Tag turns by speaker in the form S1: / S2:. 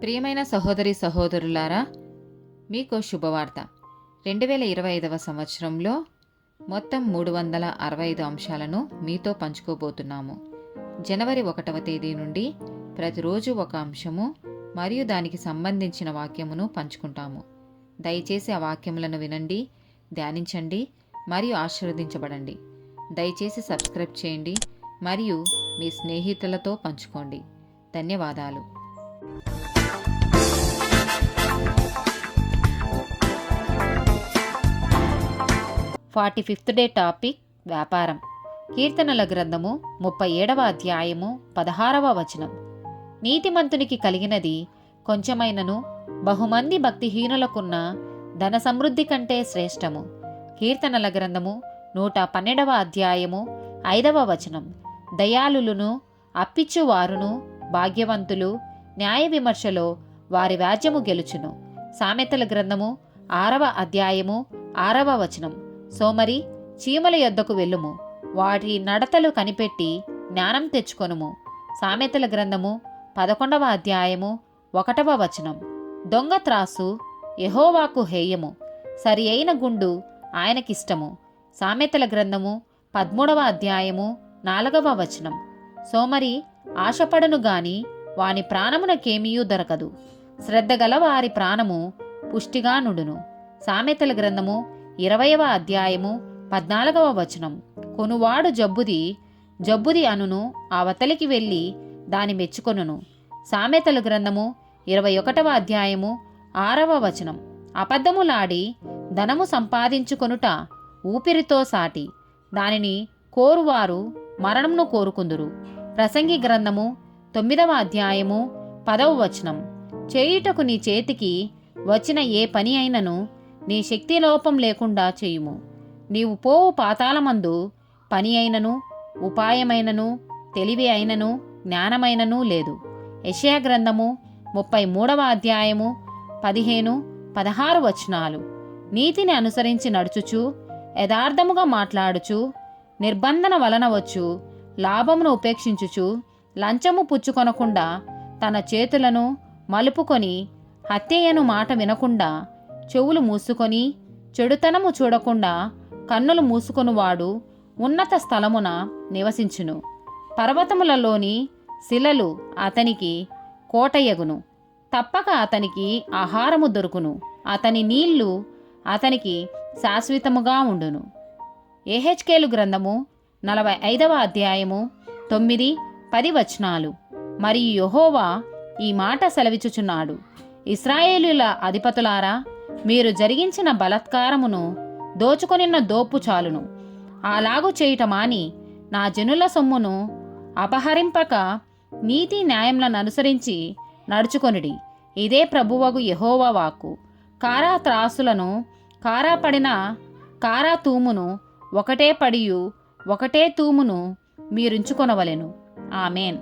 S1: ప్రియమైన సహోదరి సహోదరులారా, మీకు శుభవార్త. 2025 సంవత్సరంలో మొత్తం 365 అంశాలను మీతో పంచుకోబోతున్నాము. జనవరి 1వ తేదీ నుండి ప్రతిరోజు ఒక అంశము మరియు దానికి సంబంధించిన వాక్యమును పంచుకుంటాము. దయచేసి ఆ వాక్యములను వినండి, ధ్యానించండి మరియు ఆశీర్వదించబడండి. దయచేసి సబ్స్క్రైబ్ చేయండి మరియు మీ స్నేహితులతో పంచుకోండి. ధన్యవాదాలు. 45th డే టాపిక్ వ్యాపారం. కీర్తనల గ్రంథము 37వ అధ్యాయము 16వ వచనం. నీతిమంతునికి కలిగినది కొంచెమైనను బహుమంది భక్తిహీనులకున్న ధన సమృద్ధి కంటే శ్రేష్టము. కీర్తనల గ్రంథము 112వ అధ్యాయము 5వ వచనం. దయాళులను అప్పిచ్చువారును భాగ్యవంతులు, న్యాయ విమర్శలో వారి వ్యాజ్యము గెలుచును. సామెతల గ్రంథము 6వ అధ్యాయము 6వ వచనం. సోమరి చీమల యొద్దకు వెళ్ళుము, వాటి నడతలు కనిపెట్టి జ్ఞానం తెచ్చుకొనుము. సామెతల గ్రంథము 11వ అధ్యాయము 1వ వచనం. దొంగ త్రాసు యెహోవాకు హేయము, సరి అయిన గుండు ఆయనకిష్టము. సామెతల గ్రంథము 13వ అధ్యాయము 4వ వచనం. సోమరి ఆశపడను గాని వాని ప్రాణమునకేమీయూ దొరకదు, శ్రద్ధగల వారి ప్రాణము పుష్టిగా నుండును. సామెతల గ్రంథము 20వ అధ్యాయము 14వ వచనం. కొనువాడు జబ్బుది అనును అవతలికి వెళ్ళి దాని మెచ్చుకొనును. సామెతల గ్రంథము 21వ అధ్యాయము 6వ వచనం. అబద్ధములాడి ధనము సంపాదించుకొనుట ఊపిరితో సాటి, దానిని కోరువారు మరణమును కోరుకుందురు. ప్రసంగి గ్రంథము 9వ అధ్యాయము 10వ వచనం. చేయుటకు నీ చేతికి వచ్చిన ఏ పని అయినను నీ శక్తి లోపం లేకుండా చేయుము. నీవు పోవు పాతాళమందు పని అయినను ఉపాయమైనను తెలివి అయినను జ్ఞానమైనను లేదు. యెషయా గ్రంథము 33వ అధ్యాయము 15-16 వచనాలు. నీతిని అనుసరించి నడుచుచు యథార్థముగా మాట్లాడుచు నిర్బంధన వలన వచ్చు లాభమును ఉపేక్షించుచు లంచము పుచ్చుకొనకుండా తన చేతులను మలుపుకొని హత్యయను మాట వినకుండా చెవులు మూసుకొని చెడుతనము చూడకుండా కన్నులు మూసుకొనువాడు ఉన్నత స్థలమున నివసించును. పర్వతములలోని శిలలు అతనికి కోటయగును, తప్పక అతనికి ఆహారము దొరుకును, అతని నీళ్లు అతనికి శాశ్వతముగా ఉండును. యెహెజ్కేలు గ్రంథము 45వ అధ్యాయము 9-10 వచనాలు. మరియు యెహోవా ఈ మాట సెలవిచ్చుచున్నాడు, ఇశ్రాయేలుల అధిపతులారా, మీరు జరిగించిన బలాత్కారమును దోచుకొనిన దోపు చాలును. అలాగు చేయుట మాని నా జనుల సొమ్మును అపహరింపక నీతి న్యాయములను అనుసరించి నడుచుకొనిడి. ఇదే ప్రభువగు యెహోవా వాక్కు. కారా త్రాసులను కారాపడిన కారా తూమును ఒకటే పడియు ఒకటే తూమును మీరుంచుకొనవలెను. ఆమేన్.